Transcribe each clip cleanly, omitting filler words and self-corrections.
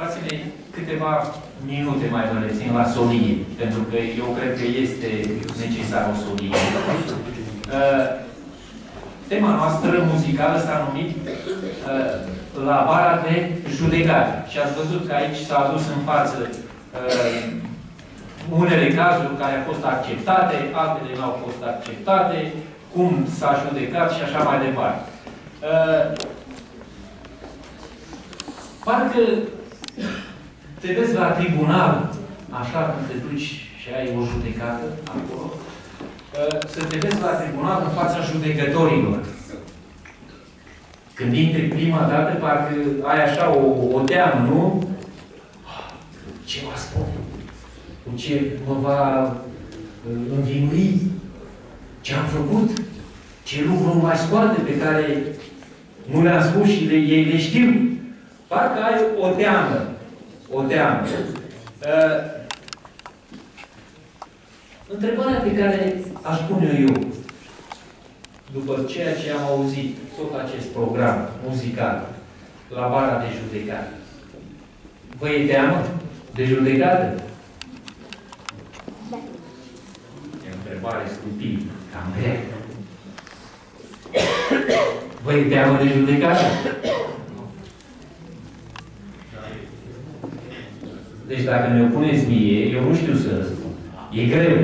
Frații mei, câteva minute mai vă rețin la solie, pentru că eu cred că este necesară o solie. Tema noastră muzicală s-a numit La vara de judecată. Și ați văzut că aici s-au adus în față unele cazuri care au fost acceptate, altele nu au fost acceptate, cum s-a judecat și așa mai departe. Parcă te vezi la tribunal, așa când te duci și ai o judecată acolo, să te vezi la tribunal în fața judecătorilor. Când intri prima dată, parcă ai așa o teamă, nu? Ce va spune? Cu ce mă va învinui? Ce am făcut? Ce lucru mai scoate pe care nu le-am spus și ei le știu? Parcă ai o teamă. O teamă. Întrebarea pe care aș pune eu, după ceea ce am auzit, tot acest program muzical, la vara de judecată, vă e teamă de judecată? E o întrebare stupidă, cam grea. Vă e teamă de judecată? Deci dacă mi-o puneți mie, eu nu știu să răspund. E greu.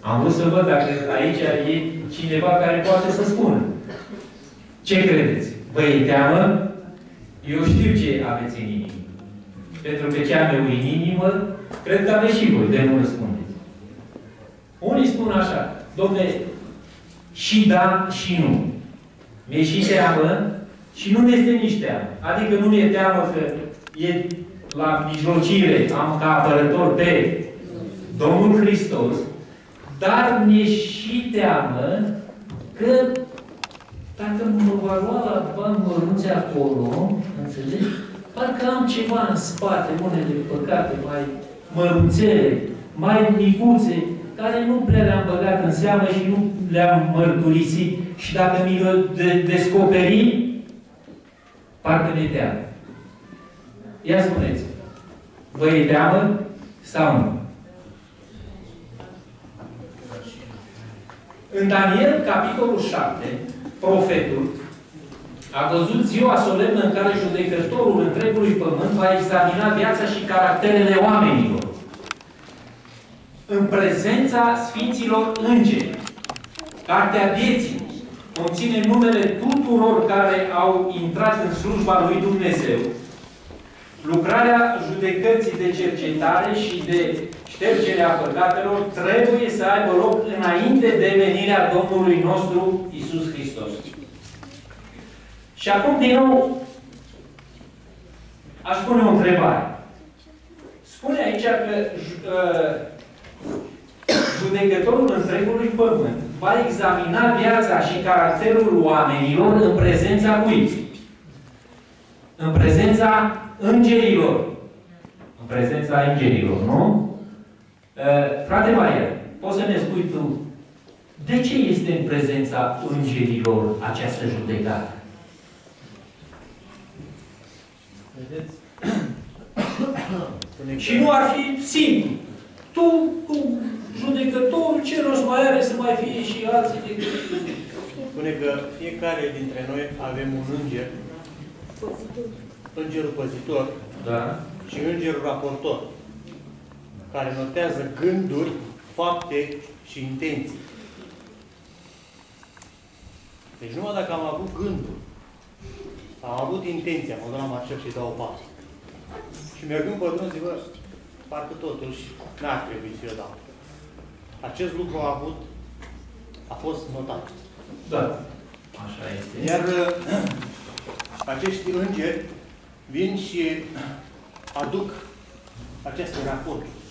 Am vrut să văd dacă aici e cineva care poate să spună. Ce credeți? Vă e teamă? Eu știu ce aveți în inimă. Pentru că ce am eu în inimă, cred că aveți și voi, de nu răspundeți. Unii spun așa, dom'le, și da, și nu. Mi-e și teamă și nu mi-este nici teamă. Adică nu mi-e teamă că e la mijlocire, am ca apărător pe Domnul Hristos, dar mi-e și teamă că dacă mă va lua la bani mărunți acolo, înțelegi? Parcă am ceva în spate, unele păcate mai mărunțele, mai micuțe, care nu prea le-am băgat în seamă și nu le-am mărturisit. Și dacă mi le descoperi, parcă mi-e teamă. Ia spuneți, vă e teamă sau nu? În Daniel, capitolul 7, profetul a văzut ziua solemnă în care judecătorul întregului pământ va examina viața și caracterele oamenilor în prezența Sfinților Îngeri. Cartea vieții conține numele tuturor care au intrat în slujba lui Dumnezeu. Lucrarea judecății de cercetare și de ștergerea păcatelor trebuie să aibă loc înainte de venirea Domnului nostru Iisus Hristos. Și acum, din nou, aș pune o întrebare. Spune aici că judecătorul întregului pământ va examina viața și caracterul oamenilor în prezența cui? În prezența îngerilor. În prezența îngerilor, nu? Frate Maria, poți să ne spui tu, de ce este în prezența îngerilor această judecată? Vedeți? Și nu ar fi simplu. Tu, judecătorul, ce rost mai are să mai fie și alții decât... Spune că fiecare dintre noi avem un înger, îngerul păzitor, da, și îngerul raportor, care notează gânduri, fapte și intenții. Deci numai dacă am avut gânduri, am avut intenția, mă duc la marșel și dau o pasă. Și mergând pe drum, zic, bă, parcă totuși n-ar trebui să eu dau. Acest lucru a fost notat. Da. Așa este. Iar acești îngeri vin și aduc aceste raporturi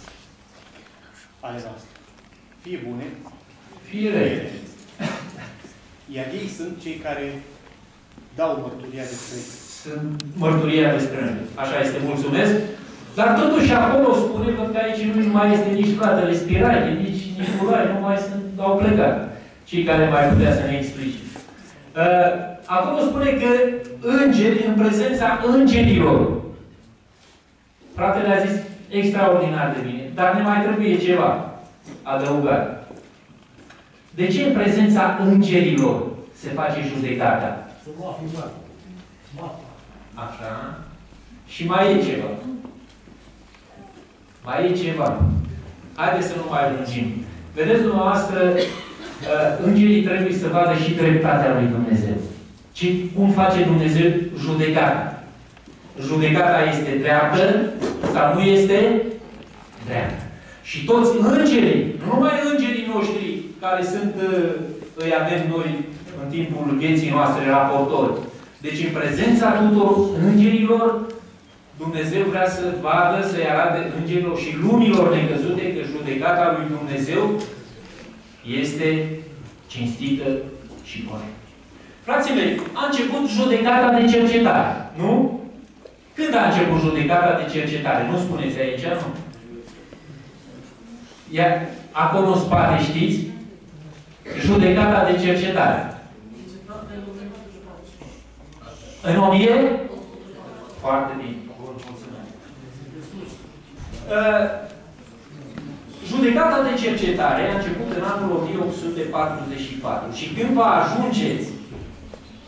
ale noastre. Fie bune, fie rele. Iar ei sunt cei care dau mărturia despre ei. Sunt mărturia despre noi. Așa este, mulțumesc. Dar totuși acolo spune că aici nu mai este nici fratele Spirache, nici Nicolae, nu mai sunt, au plecat. Cei care mai putea să ne explice. Acolo spune că îngeri, în prezența îngerilor. Fratele a zis extraordinar de bine, dar ne mai trebuie ceva adăugat. De ce în prezența îngerilor se face judecata? Așa. Și mai e ceva. Mai e ceva. Haideți să nu mai lungim. Vedeți dumneavoastră, îngerii trebuie să vadă și dreptatea lui Dumnezeu. Cum face Dumnezeu judecata? Judecata este dreaptă sau nu este dreaptă. Și toți îngerii, nu numai îngerii noștri care sunt, îi avem noi în timpul vieții noastre, raportori. Deci în prezența tuturor îngerilor, Dumnezeu vrea să vadă, să-i arate îngerilor și lumilor necăzute că judecata lui Dumnezeu este cinstită și corectă. Frații mei, a început judecata de cercetare, nu? Când a început judecata de cercetare? Nu spuneți aici, nu? Iar acolo în spate, știți? Judecata de cercetare. În 1000? Foarte bine. Bun, mulțumesc. Judecata de cercetare a început în anul 1844. Și când va ajungeți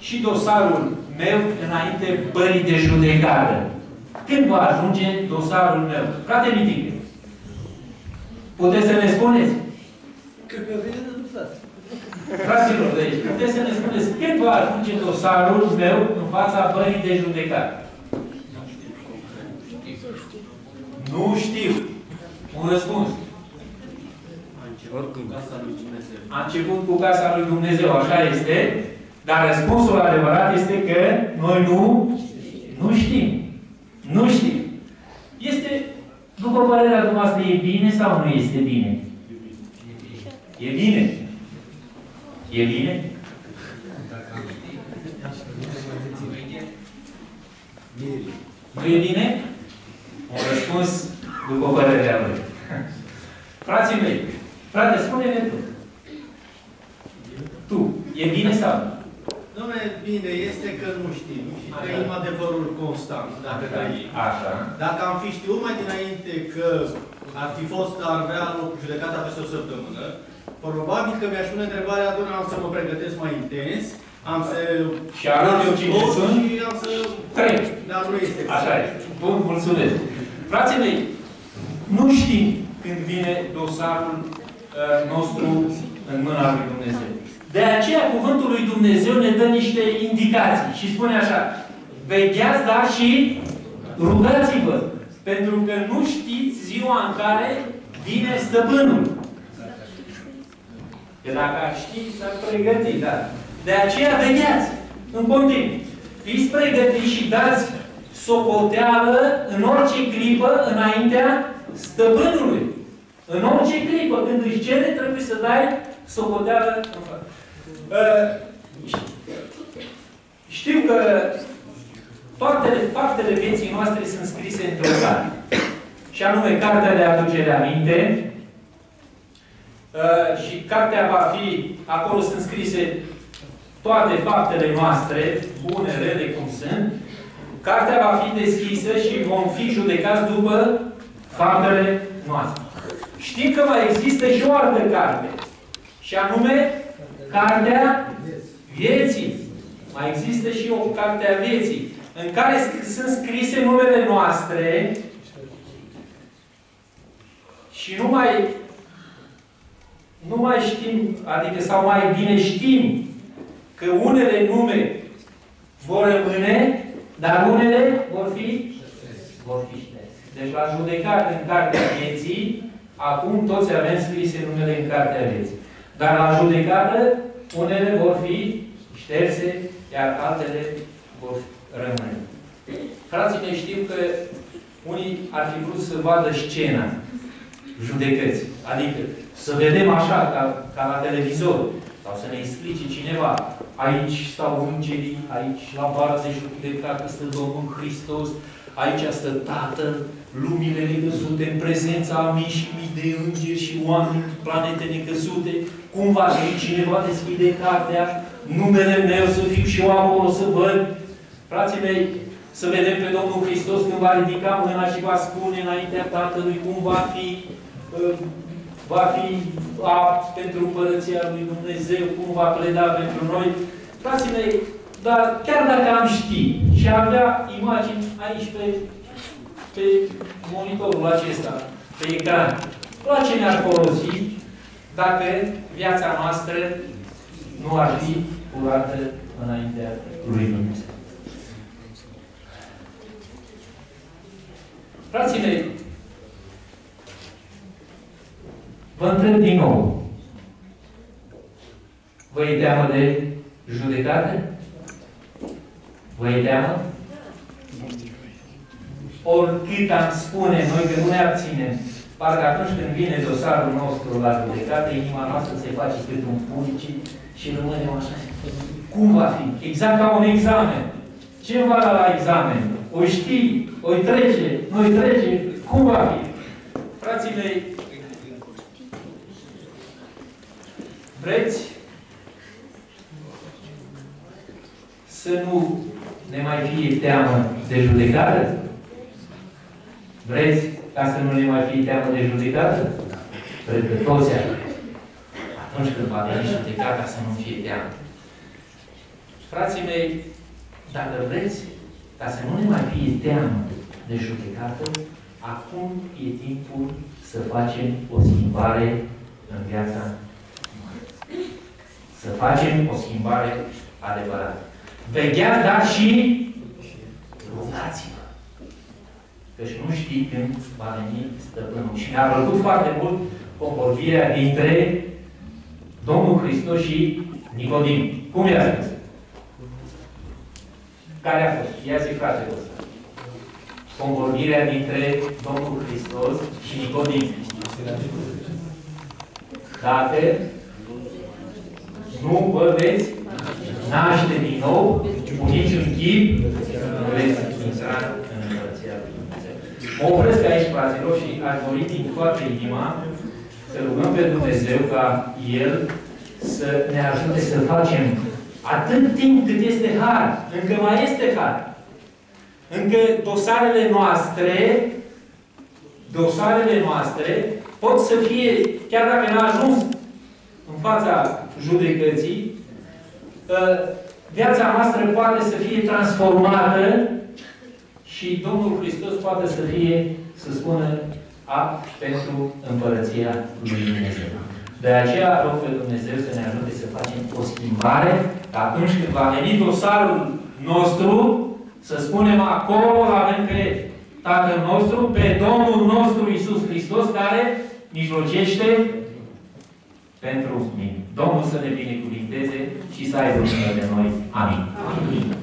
și dosarul meu înainte bării de judecată? Când va ajunge dosarul meu? Frate Mitică, puteți să ne spuneți? Cred că vine de frate. Fraților de aici, puteți să ne spuneți când va ajunge dosarul meu în fața bării de judecată? Nu știu. Un răspuns. A început cu casa lui Dumnezeu, așa este. Dar răspunsul adevărat este că noi nu știm. Nu știm. Este, după părerea dumneavoastră, e bine sau nu este bine? E bine. E bine? Nu e bine? Un răspuns după părerea lui. Frații mei, frate, spune-ne tu. Tu, e bine sau nu? Dom'le, bine este că nu știm și trăim adevărul constant, dacă trăim. Așa. Dacă am fi știut mai dinainte că ar avea loc judecata peste o săptămână, probabil că mi-aș pune întrebarea, doamne, am să mă pregătesc mai intens, am să... Și arăt eu cine sunt? Și am să... Trec. Dar nu este. Așa este. Bun, mulțumesc. Frații mei, nu știm când vine dosarul nostru în mâna lui Dumnezeu. De aceea, cuvântul lui Dumnezeu ne dă niște indicații și spune așa: vegheați, dar și rugați-vă, pentru că nu știți ziua în care vine stăpânul. Că dacă ar ști, s-ar pregăti, da. De aceea vegheați în continuu. Fiți pregătiți și dați socoteală în orice clipă înaintea stăpânului. În orice clipă, când își cere, trebuie să dai socoteală în față. Știu că toate faptele vieții noastre sunt scrise într-o carte. Și anume, cartea de aducere aminte. Și cartea va fi, acolo sunt scrise toate faptele noastre, bune, rele, cum sunt. Cartea va fi deschisă și vom fi judecați după faptele noastre. Știm că mai există și o altă carte. Și anume, Cartea Vieții. Mai există și o carte a vieții, în care sunt scrise numele noastre și nu mai știm, adică sau mai bine știm că unele nume vor rămâne, dar unele vor fi șterse. Deci la judecat în Cartea Vieții, acum toți avem scrise numele în Cartea Vieții. Dar la judecată, unele vor fi șterse, iar altele vor rămâne. Frații mei, știu că unii ar fi vrut să vadă scena judecății. Adică să vedem așa, ca la televizor, sau să ne explice cineva. Aici stau îngerii, aici la bara de judecată stă Domnul Hristos, aici stă Tatăl, lumile necăzute, în prezența a mii și mii de îngeri și oameni, planete necăzute. Cum va fi cineva deschide cartea, numele meu să fiu și eu acolo să văd. Frații mei, să vedem pe Domnul Hristos când va ridica mâna și va spune înaintea Tatălui cum va fi apt pentru Împărăția lui Dumnezeu, cum va pleda pentru noi. Frații mei, dar chiar dacă am ști și avea imagini aici pe monitorul acesta, pe ecran, la ce ne-ar folosi dacă viața noastră nu ar fi curată înaintea lui Dumnezeu? Frații mei, vă întreb din nou, vă e teamă de judecată? Vă e teamă? Oricât am spune noi că nu ne abținem, parcă atunci când vine dosarul nostru la judecată, inima noastră se face cât un pulci și rămânem așa. Cum va fi? Exact ca un examen. Ce va la examen? O știi? O-i trece? Nu-i trece? Cum va fi? Frații mei, vreți să nu ne mai fie teamă de judecată? Vreți ca să nu ne mai fie teamă de judecată? Cred că toți ar vrea. Atunci când va veni judecata să nu fie teamă. Frații mei, dacă vreți ca să nu ne mai fie teamă de judecată, acum e timpul să facem o schimbare în viața noastră. Să facem o schimbare adevărată. Vegheați, dar și rugați-vă. Căci nu știi când va veni stăpânul. Și mi-a plăcut foarte mult convorbirea dintre Domnul Hristos și Nicodim. Cum i-a spus? Care a fost? Ia zi, frate, ăsta. Convorbirea dintre Domnul Hristos și Nicodim. Dacă nu vă veți naște din nou, cu niciun chip, nu veți intra în Împărăția lui Dumnezeu. Mă opresc aici, fraților, și aș dori din toată inima să rugăm pe Dumnezeu ca El să ne ajute să facem atât timp cât este har. Încă mai este har. Încă dosarele noastre pot să fie, chiar dacă n-a ajuns în fața judecății, viața noastră poate să fie transformată și Domnul Hristos poate să fie, să spună, apt pentru Împărăția lui Dumnezeu. De aceea rog pe Dumnezeu să ne ajute să facem o schimbare, că atunci când va veni dosarul nostru, să spunem acolo avem pe Tatăl nostru, pe Domnul nostru Iisus Hristos, care mijlocește pentru mine. Domnul să ne binecuvinteze și să aibă lângă de noi. Amin. Amin.